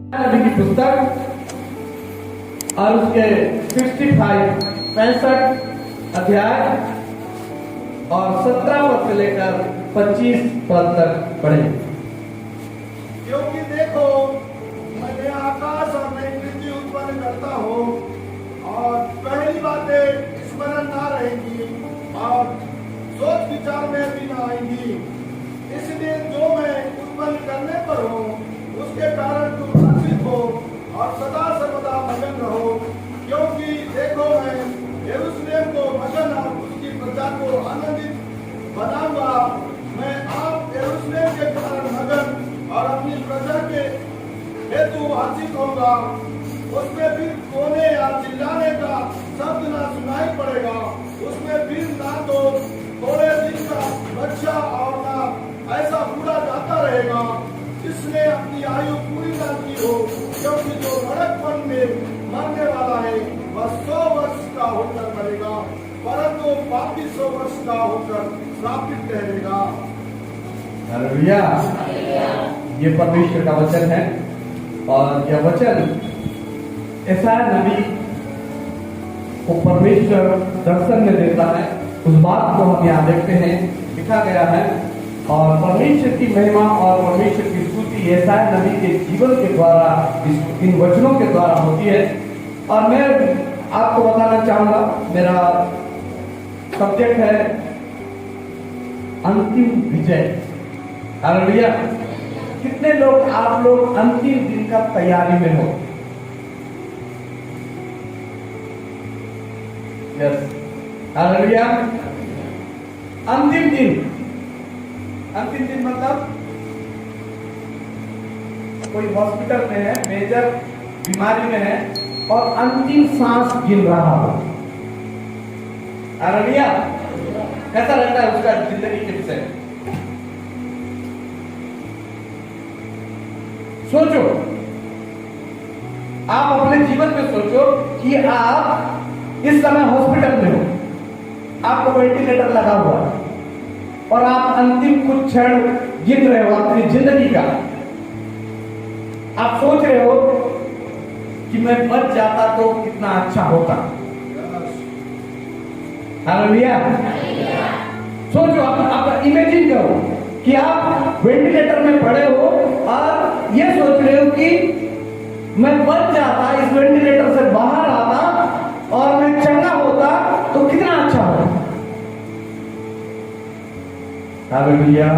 नबी की पुस्तक और उसके 65 अध्याय और 17 पद से लेकर 25 पद तक पढ़े। क्योंकि देखो, मैं नया आकाश और नई पृथ्वी उत्पन्न करता हूँ और पहली बातें स्मरण ना रहेंगी और सोच विचार में भी ना आएंगी। इसलिए जो मैं उत्पन्न करने पर हूँ उसके कारण तुम लज्जित हो और सदा सर्वदा मगन रहो। क्योंकि देखो, मैं यरूशलेम को मगन और उसकी प्रजा को आनंदित बनाऊंगा। मैं आप यरूशलेम के कारण मगन और अपनी प्रजा के हेतु हर्षित होगा। उसमें फिर कोने या चिल्लाने का शब्द ना सुनाई पड़ेगा। उसमें फिर ना तो थोड़े दिन का बच्चा और ना ऐसा बूढ़ा जाता रहेगा जिसने अपनी आयु पूरी ना की हो। क्योंकि जो लड़कपन में मरने वाला है वह 100 वर्ष का होकर मरेगा, परंतु बाकी 100 वर्ष का होकर श्रापित ठहरेगा। हालेलुया। ये परमेश्वर का वचन है और यह वचन यशायाह नबी को परमेश्वर दर्शन में देता है। उस बात को हम यहाँ देखते हैं, लिखा गया है। और परमेश्वर की महिमा और परमेश्वर की स्तुति यशायाह नबी के जीवन के द्वारा, इन वचनों के द्वारा होती है। और मैं आपको बताना चाहूंगा, मेरा सब्जेक्ट है अंतिम विजय। हालेलुया। कितने लोग, आप लोग अंतिम दिन का तैयारी में हो? Yes, hallelujah. अंतिम दिन, अंतिम दिन मतलब कोई हॉस्पिटल में है, मेजर बीमारी में है और अंतिम सांस गिन रहा हो। हालेलुया। कैसा लगता है उसका जिंदगी के विषय? सोचो, आप अपने जीवन में सोचो कि आप इस समय हॉस्पिटल में हो, आपको वेंटिलेटर लगा हुआ है और आप अंतिम कुछ क्षण गिन रहे हो अपनी जिंदगी का। आप सोच रहे हो कि मैं बच जाता तो कितना अच्छा होता। हालेलुया। सोचो, आप इमेजिन करो कि आप वेंटिलेटर में पड़े हो और ये सोच रहे हो कि मैं बच जाता, इस वेंटिलेटर से बाहर आता और मैं चंगा होता तो कितना अच्छा होता। हालेलुया।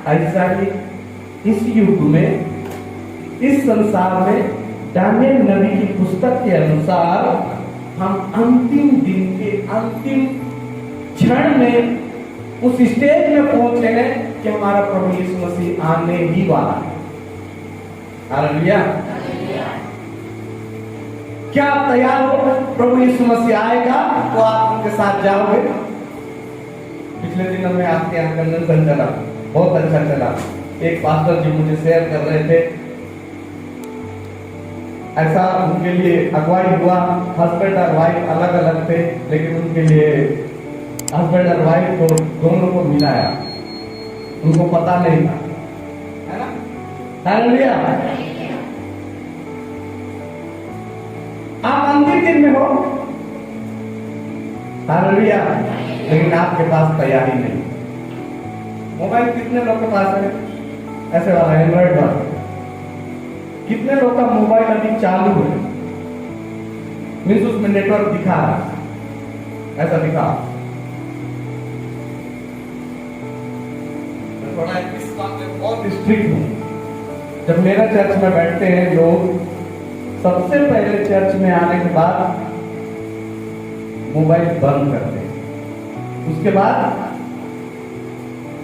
ऐसा ही इस युग में, इस संसार में दानियल नबी की पुस्तक के अनुसार हम अंतिम दिन के अंतिम क्षण में उस स्टेज में पहुंचे हैं कि हमारा प्रभु यीशु मसीह आने ही वाला है। हालेलुया। क्या आप तैयार हो? प्रभु यीशु मसीह आएगा तो आप उनके साथ जाओगे। पिछले दिनों में आपके यहाँ कन्वेंशन चला, बहुत अच्छा चला। एक पास्टर जी मुझे शेयर कर रहे थे, ऐसा उनके लिए अगुवाई हुआ। हस्बैंड और वाइफ अलग अलग थे, लेकिन उनके लिए हस्बैंड और वाइफ को दोनों को मिलाया, उनको पता नहीं था, है ना? हालेलुया। आप अंतिम दिन में हो, हालेलुया, लेकिन आपके पास तैयारी नहीं। मोबाइल कितने लोग के पास है? ऐसे वाला एंड्रॉइड वाला। कितने लोग का मोबाइल अभी चालू है, मीन्स उसमें नेटवर्क दिखा रहा है, ऐसा दिखा। थोड़ा इस बात में बहुत स्ट्रिक्ट हूं। जब मेरा चर्च में बैठते हैं लोग, सबसे पहले चर्च में आने के बाद मोबाइल बंद करते हैं, उसके बाद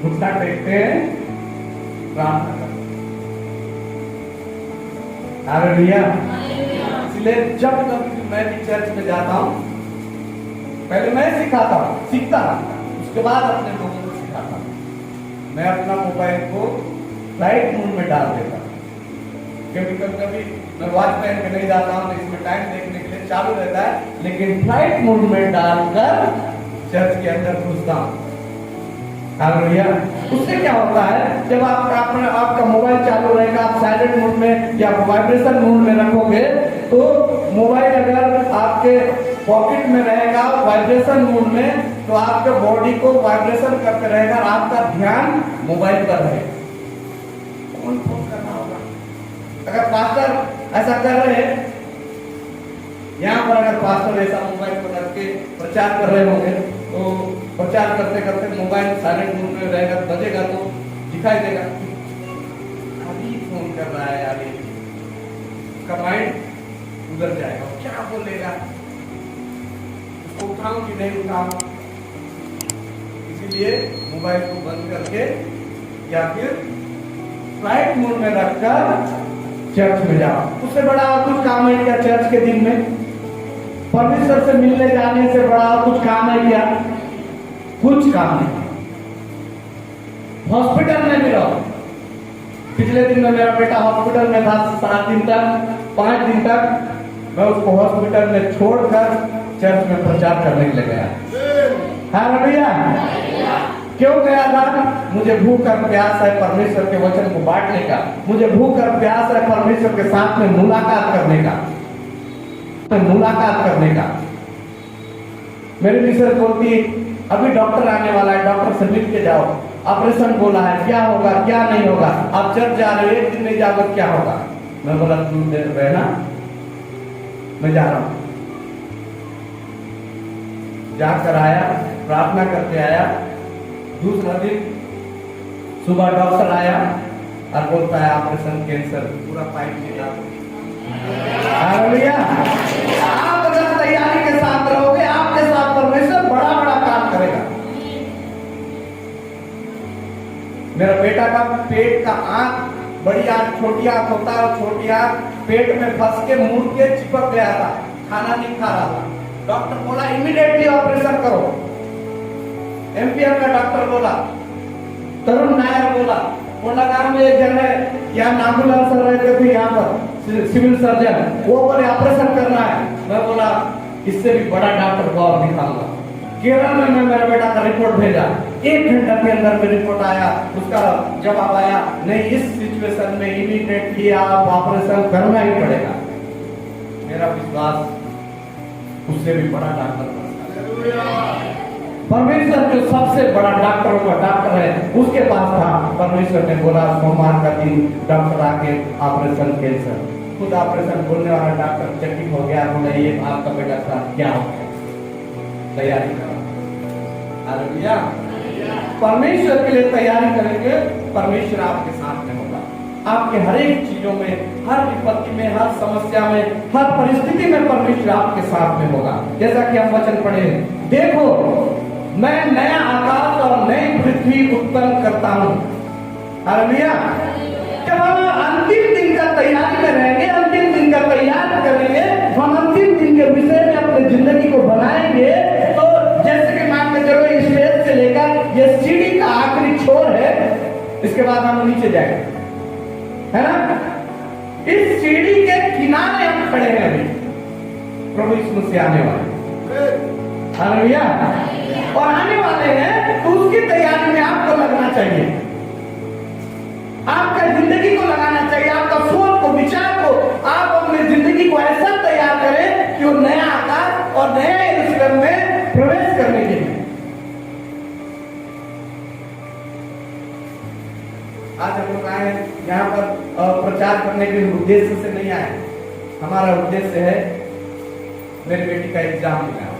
घुटना टेकते हैं, प्रार्थना करते हैं। हालेलुया। इसलिए जब कभी मैं भी चर्च में जाता हूं, पहले मैं सिखाता हूं, सीखता हूं, उसके बाद अपने लोगों को सिखाता हूं। मैं अपना मोबाइल को फ्लाइट मोड में डाल देता हूं, क्योंकि कभी मैं वॉच पहन के नहीं जाता हूं तो इसमें टाइम देखने के लिए चालू रहता है, लेकिन फ्लाइट मोड में डालकर चर्च के अंदर घुसता हूं। हालेलुया। उससे क्या होता है, जब आपका मोबाइल चालू रहेगा, आप साइलेंट मोड में या वाइब्रेशन मोड में रखोगे, तो मोबाइल अगर आपके पॉकेट में रहेगा वाइब्रेशन मोड में, तो आपके बॉडी को वाइब्रेशन करते रहेगा और आपका ध्यान मोबाइल पर रहेगा। कौन फोन करना होगा? अगर पास्टर ऐसा कर रहे हैं, यहाँ पर अगर पास्टर ऐसा मोबाइल पर रख के प्रचार कर रहे होंगे, तो प्रचार करते करते मोबाइल साइलेंट मोड में रहेगा, बजेगा तो दिखाई देगा अभी फोन कर रहा है, अभी उसका माइंड उधर जाएगा, क्या बोलेगा, उसको उठाऊं कि नहीं उठाऊं। इसीलिए मोबाइल को बंद करके या फिर फ्लाइट मोड में रखकर चर्च में जाओ। उससे बड़ा और कुछ काम है क्या चर्च के दिन में? परमेश्वर से मिलने जाने से बड़ा और कुछ काम है क्या? कुछ काम नहीं। हॉस्पिटल में भी रहो। पिछले दिन में मेरा बेटा हॉस्पिटल में था 7 दिन तक, 5 दिन तक मैं उसको हॉस्पिटल में छोड़कर चर्च में प्रचार करने के लिए गया। हालेलुया। क्यों गया था? मुझे भूख और प्यास है परमेश्वर के वचन को बांटने का, मुझे भूख और प्यास है परमेश्वर के साथ में मुलाकात करने का, मेरी मिसेस बोलती अभी डॉक्टर आने वाला है, डॉक्टर से मिल के जाओ, ऑपरेशन बोला है, क्या होगा क्या नहीं होगा, आप चर्च जा रहे हो, एक दिन नहीं जाओगे क्या होगा? मैं बोला तुम रहना, मैं जा रहा हूं। जाकर आया, प्रार्थना करके आया। दूसरा दिन सुबह डॉक्टर आया और बोलता है ऑपरेशन कैंसर, पूरा पाइप निकाल। हालेलुया। आप अगर तैयारी के साथ रहोगे, आपके साथ परमेश्वर बड़ा बड़ा काम करेगा। मेरा बेटा का पेट का आंख, बड़ी आंख, छोटी आंख होता है, छोटी आंख पेट में फंस के मुड़ के चिपक गया था, खाना नहीं खा रहा था। डॉक्टर बोला इमीडिएटली ऑपरेशन करो। एमपीआर का डॉक्टर बोला, तरुण नायर बोला, कोंडागांव में एक जन है, यहाँ नागुलाल सर रहते थे, यहाँ पर सिविल सर्जन, वो बोले ऑपरेशन करना है। मैं बोला इससे भी बड़ा डॉक्टर को और दिखाऊंगा। केरल में मैं मेरे बेटा का रिपोर्ट भेजा, 1 घंटा के अंदर में रिपोर्ट आया, उसका जवाब आया नहीं, इस सिचुएशन में इमीडिएटली आप ऑपरेशन करना ही पड़ेगा। मेरा विश्वास उससे भी बड़ा डॉक्टर परमेश्वर जो सबसे बड़ा डॉक्टरों का डॉक्टर है, उसके पास था। परमेश्वर ने बोला सोमवार का दिन डॉक्टर आके ऑपरेशन कैंसर, खुद ऑपरेशन बोलने वाला डॉक्टर चकित हो गया, बोले ये आपका बेटा का क्या हो गया, तैयारी करो। हालेलुया। परमेश्वर के लिए तैयारी करेंगे, परमेश्वर आपके साथ में होगा। आपके हर एक चीजों में, हर विपत्ति में, हर समस्या में, हर परिस्थिति में परमेश्वर आपके साथ में होगा। जैसा कि हम वचन पढ़े, देखो मैं नया आकाश और नई पृथ्वी उत्पन्न करता हूं। हालेलुया। जब हम अंतिम दिन का तैयारी में रहेंगे, अंतिम दिन का तैयार करेंगे, हम अंतिम दिन के विषय में अपनी जिंदगी को बनाएंगे, तो जैसे कि मान के चलो इस स्टेज से लेकर ये सीढ़ी का आखिरी छोर है, इसके बाद हम नीचे जाएंगे, है ना? इस सीढ़ी के किनारे हम खड़े हैं अभी, प्रभु यीशु मसीह आने वाले। हालेलुया। और आने वाले हैं, तो उसकी तैयारी में आपको लगना चाहिए, आपका जिंदगी को लगाना चाहिए, आपका सोच को, विचार को, आप अपनी जिंदगी को ऐसा तैयार करें कि वो नया आकाश और नया यरूशलेम में प्रवेश करने के लिए। आज हम लोग आए यहाँ पर प्रचार करने के उद्देश्य से नहीं आए। हमारा उद्देश्य है मेरी बेटी का एग्जाम दिलाना,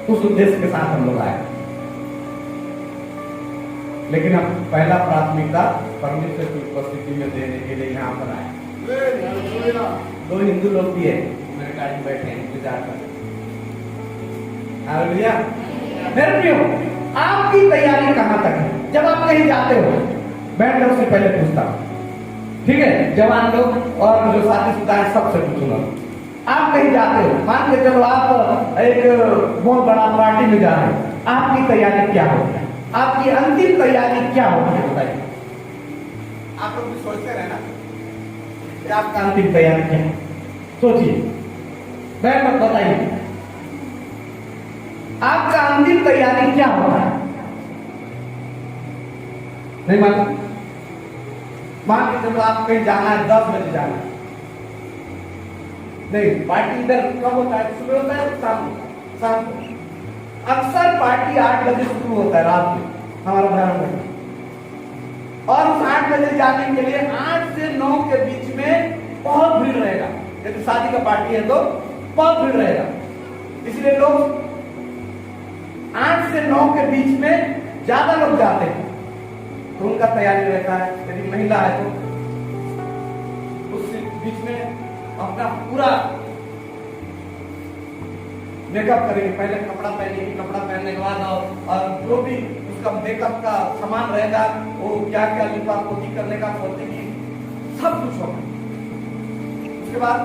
उस उद्देश्य के साथ हम लोग आए। लेकिन हम पहला प्राथमिकता परमेश्वर की उपस्थिति में देने के लिए यहाँ पर आए। 2 हिंदू लोग भी है, मेरे गाड़ी में बैठे हैं इंतजार कर। हालेलुया। मेरे प्रियो, आपकी तैयारी कहाँ तक है? जब आप कहीं जाते हो, मैं उससे पहले पूछता हूँ, ठीक है? जवान लोग और जो शादीशुदा है सबसे पूछूंगा। आप कहीं जाते हो, मान के चलो आप एक बहुत बड़ा पार्टी में जा रहे हो, आपकी तैयारी क्या होगी? आपकी अंतिम तैयारी क्या होगी बताइए? आप लोग भी सोचते रहे ना कि आपका अंतिम तैयारी क्या है? सोचिए, मैं मत बताइए आपका अंतिम तैयारी क्या होगा। नहीं मालूम? मान के चलो आप कहीं जाना है, 10 बजे जाना है। नहीं, पार्टी इधर कब होता है? सुबह होता है, शाम होता है? शाम को। अक्सर पार्टी 8 बजे शुरू होता है रात में, हमारा धर्म में। और उस 8 बजे जाने के लिए 8 से 9 के बीच में बहुत भीड़ रहेगा। यदि शादी का पार्टी है तो बहुत भीड़ रहेगा, इसलिए लोग 8 से 9 के बीच में ज्यादा लोग जाते हैं, तो उनका तैयारी रहता है। यदि महिला है तो उस बीच में अपना पूरा मेकअप करेंगे, पहले कपड़ा पहनेंगे, कपड़ा पहनने के बाद और जो भी उसका मेकअप का सामान रहेगा, वो क्या क्या लिपा पोती करने का, पोती की सब कुछ होगा। उसके बाद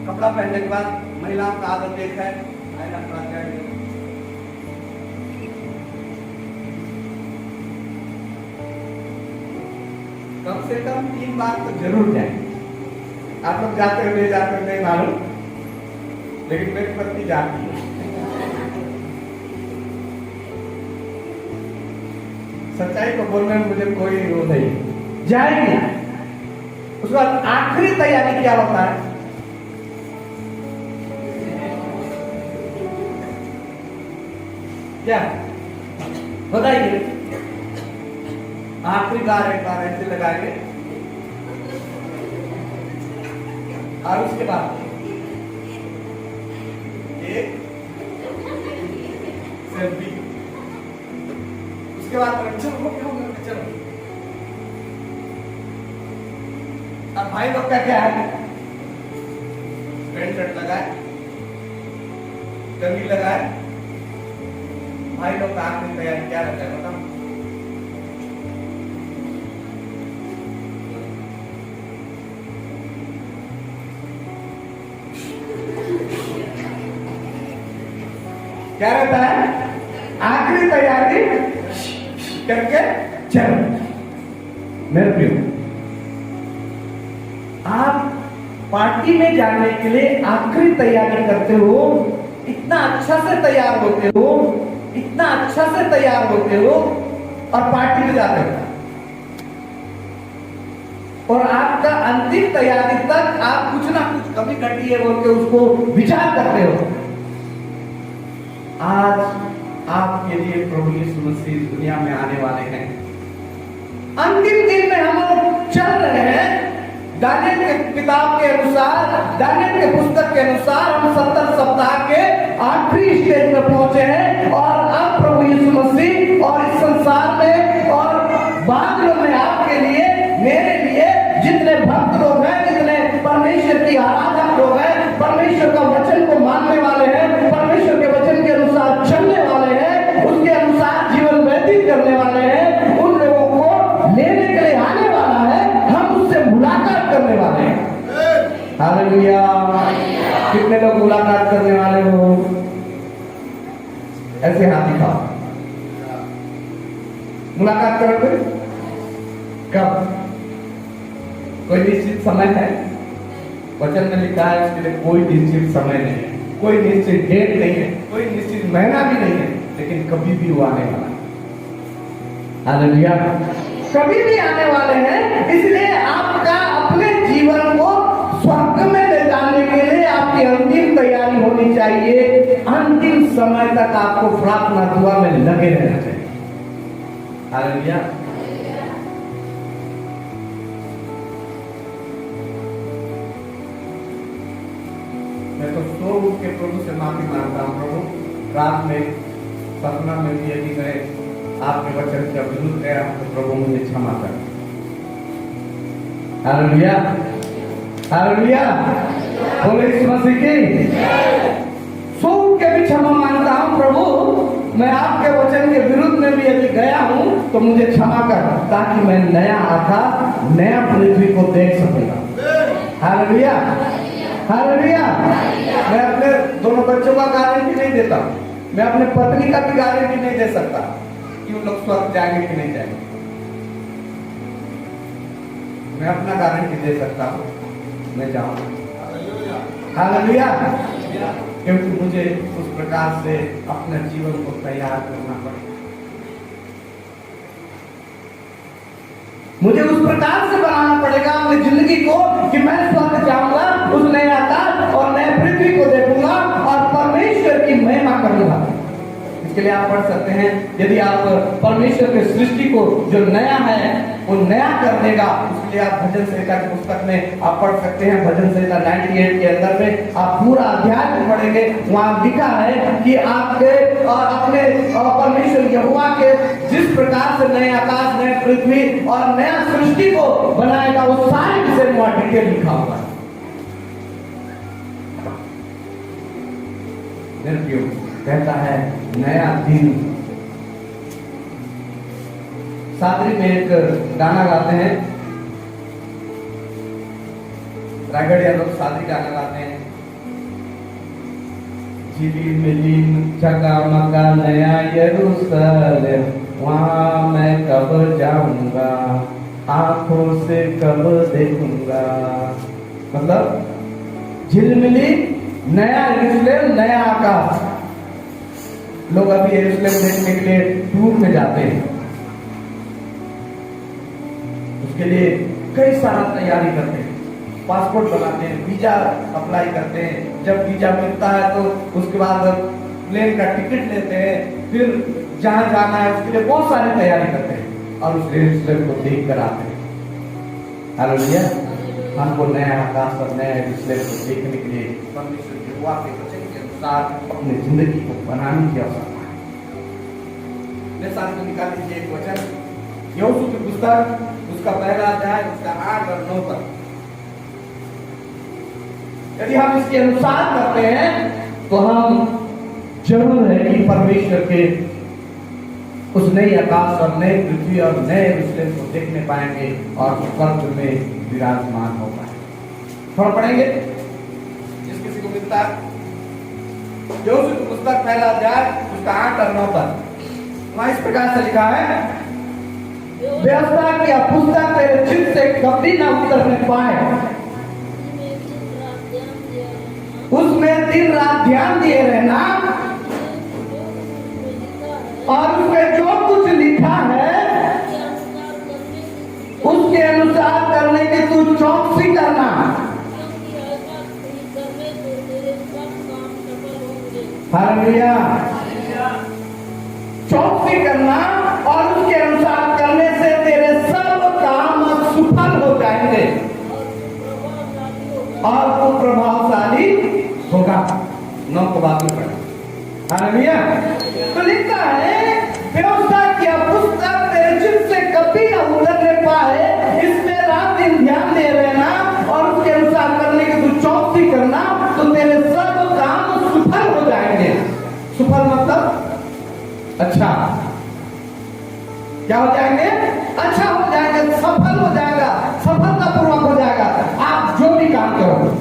कपड़ा पहनने के बाद महिलाओं का आदत एक है, कम से कम 3 बार तो जरूर जाएंगे। आप लोग जाते हो नहीं जाते हो नहीं मालूम, लेकिन मेरी पत्नी जाती है। सच्चाई को बोलने में मुझे कोई वो नहीं, जाएगी। उसके बाद आखिरी तैयारी क्या होता है? क्या बताइए? आखिरी बार एक बार ऐसे लगाएंगे और उसके बाद एक सेल्फी। उसके बाद चलो चलो। अब भाई लोग का क्या है? पैंट शर्ट लगाए, कंघी लगाए। भाई लोग का आखिरी तैयारी क्या रहता है बताओ? क्या रहता है? आखिरी तैयारी करके चलो। मेरे प्रिय, आप पार्टी में जाने के लिए आखिरी तैयारी करते हो, इतना अच्छा से तैयार होते हो, इतना अच्छा से तैयार होते हो और पार्टी में जाते हो, और आपका अंतिम तैयारी तक आप कुछ ना कुछ कमी घटी है बोल के उसको विचार करते हो। आज आपके लिए प्रभु यीशु मसीह दुनिया में आने वाले हैं। अंतिम दिन में हम लोग चल रहे हैं। दानियल के किताब के अनुसार, दानियल के पुस्तक के अनुसार हम 70 सप्ताह के आखिरी स्टेज में पहुंचे हैं, और अब प्रभु यीशु मसीह और इस संसार में और बादलों में आपके लिए, मेरे लिए, जितने भक्त लोग हैं, जितने परमेश्वर की आराधक लोग हैं, परमेश्वर का वचन को मानने वाले हैं, परमेश्वर के वचन के अनुसार चलने वाले हैं, उसके अनुसार जीवन व्यतीत करने वाले हैं, उन लोगों को लेने के लिए आने वाला है। हम उससे मुलाकात करने वाले हैं। हालेलुया। कितने लोग मुलाकात करने वाले हो? ऐसे हाथ दिखाओ। मुलाकात करोगे कब? कोई निश्चित समय है? वचन में लिखा है उसके लिए कोई निश्चित समय नहीं है, कोई निश्चित डेट नहीं है, कोई निश्चित महीना भी नहीं है, लेकिन कभी भी वो आने वाला है। हालेलुया। कभी भी आने वाले हैं। इसलिए आपका अपने जीवन को स्वर्ग में ले जाने के लिए आपकी अंतिम तैयारी होनी चाहिए। अंतिम समय तक आपको प्रार्थना दुआ में लगे रहना चाहिए। हालेलुया। मैं तो सो उठ के प्रभु से माफी मांगता हूँ। प्रभु, रात में सपना में भी यदि मैं आपके वचन के विरुद्ध गया तो प्रभु मुझे क्षमा कर। हालेलुया। हालेलुया। बोले यीशु मसीह की। सो उठ के भी क्षमा मांगता हूँ। प्रभु, मैं आपके वचन के विरुद्ध में भी यदि गया हूँ तो मुझे क्षमा कर, ताकि मैं नया आकाश, नया पृथ्वी को देख सकूंगा। हालेलुया। हालेलुया। मैं अपने दोनों बच्चों का गारंटी नहीं देता, मैं अपने पत्नी का भी गारंटी नहीं दे सकता कि उन लोग स्वर्ग जाएंगे कि नहीं जाएंगे। मैं अपना गारंटी दे सकता हूँ, मैं जाऊंगा। हालेलुया। क्योंकि मुझे उस प्रकार से अपने जीवन को तैयार करना पड़ेगा। मुझे उस प्रकार से बनाना पड़ेगा अपनी जिंदगी को कि मैं स्वर्ग जाऊंगा, उस नए आकाश और नए पृथ्वी को देखूंगा और परमेश्वर की महिमा करूंगा। इसके लिए आप पढ़ सकते हैं, यदि आप परमेश्वर के सृष्टि को जो नया है वो नया कर देगा, उसके लिए आप भजन संहिता की पुस्तक में आप पढ़ सकते हैं। भजन संहिता 98 के अंदर में आप पूरा अध्याय में पढ़ेंगे, वहां लिखा है कि आपके और अपने परमेश्वर यहोवा के जिस प्रकार से नए आकाश, नए पृथ्वी और नया सृष्टि को बनाएगा, वो सारे विषय में वहां डिटेल लिखा हुआ है। कहता है नया दिन। सादरी में एक गाना गाते हैं, रायगढ़िया लोग सादरी गाना गाते हैं। झिली मिली चकामका नया यरूशलेम, वहां मैं कब जाऊंगा, आंखों से कब देखूंगा। मतलब झिलमिली नया यरूशलेम, नया आकाश। लोग अभी यरूशलेम देखने के लिए टूर में जाते हैं, उसके लिए कई सारा तैयारी करते हैं, पासपोर्ट बनाते हैं, वीजा अप्लाई करते हैं। जब वीजा मिलता है तो उसके बाद प्लेन का टिकट लेते हैं, फिर जहां जाना है उसके लिए बहुत सारी तैयारी करते हैं और उस यरूशलेम को देख कर आते हैं। हालेलुया। हमको नया आकाश और नया यरूशलेम को देखने के लिए परमेश्वर के वचन के अनुसार अपनी जिंदगी को बनाने की आवश्यकता है। मेरे साथ में निकाल लीजिए एक वचन, यहोशू की पुस्तक, उसका पहला अध्याय, उसका 8 और 9 तक। यदि हम इसके अनुसार करते हैं तो हम जरूर है कि परमेश्वर के उस नई आकाश और नए पृथ्वी और नए यरूशलेम को देखने पाएंगे और स्वर्ग में विराजमान हो पाएंगे। थोड़ा पढ़ेंगे जिस किसी को मिलता है। यहोशू की पुस्तक पहला अध्याय, उसका 8 और 9 तक। वहां इस प्रकार से लिखा है, व्यवस्था की पुस्तक तेरे चित्त से कभी ना उतरने पाए, उसमें दिन रात ध्यान दिए रहना और उसमें जो कुछ लिखा है उसके अनुसार करने की तू चौकसी करना। हालेलुया। चौकसी करना और उसके अनुसार करने से तेरे सब काम सफल हो जाएंगे और वो प्रभावशाली होगा। 9 को बात में पढ़ा। हालेलुया। तो लिखता है, व्यवस्था की पुस्तक तेरे चित्त से कभी न उतरने पाए, इसमें रात दिन ध्यान दे रहना और उसके अनुसार करने की तू चौकसी करना, तो तेरे सब काम सफल हो जाएंगे। सफल मतलब अच्छा, क्या हो जाएंगे? अच्छा हो जाएंगे, सफल हो जाएगा, सफलतापूर्वक हो जाएगा। आप जो भी काम करो,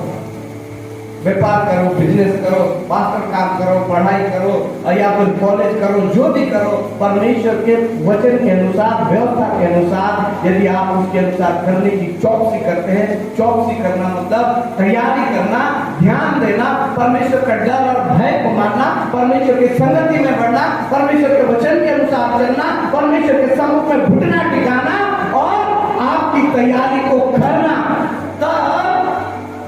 व्यापार करो, बिजनेस करो, मास्टर काम करो, पढ़ाई करो या फिर कॉलेज करो, जो भी करो, परमेश्वर के वचन के अनुसार, व्यवस्था के अनुसार यदि आप उसके अनुसार करने की चौकसी करते हैं। चौकसी करना मतलब तैयारी करना, ध्यान देना, परमेश्वर का डर और भय को मानना, परमेश्वर की संगति में बढ़ना, परमेश्वर के वचन के अनुसार चलना, परमेश्वर के सम्मुख में घुटना टिकाना और आपकी तैयारी को करना, तब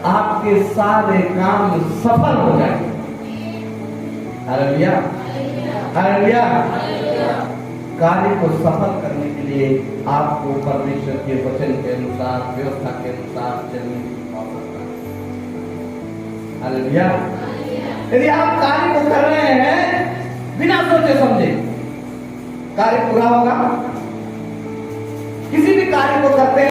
आपके सारे काम सफल हो जाएंगे। हालेलुया। हालेलुया। कार्य को सफल करने के लिए आपको परमेश्वर के वचन के अनुसार, व्यवस्था के अनुसार चलने की आवश्यकता है। हालेलुया। यदि आप कार्य को कर रहे हैं बिना सोचे समझे, कार्य पूरा होगा। किसी भी कार्य को करते हैं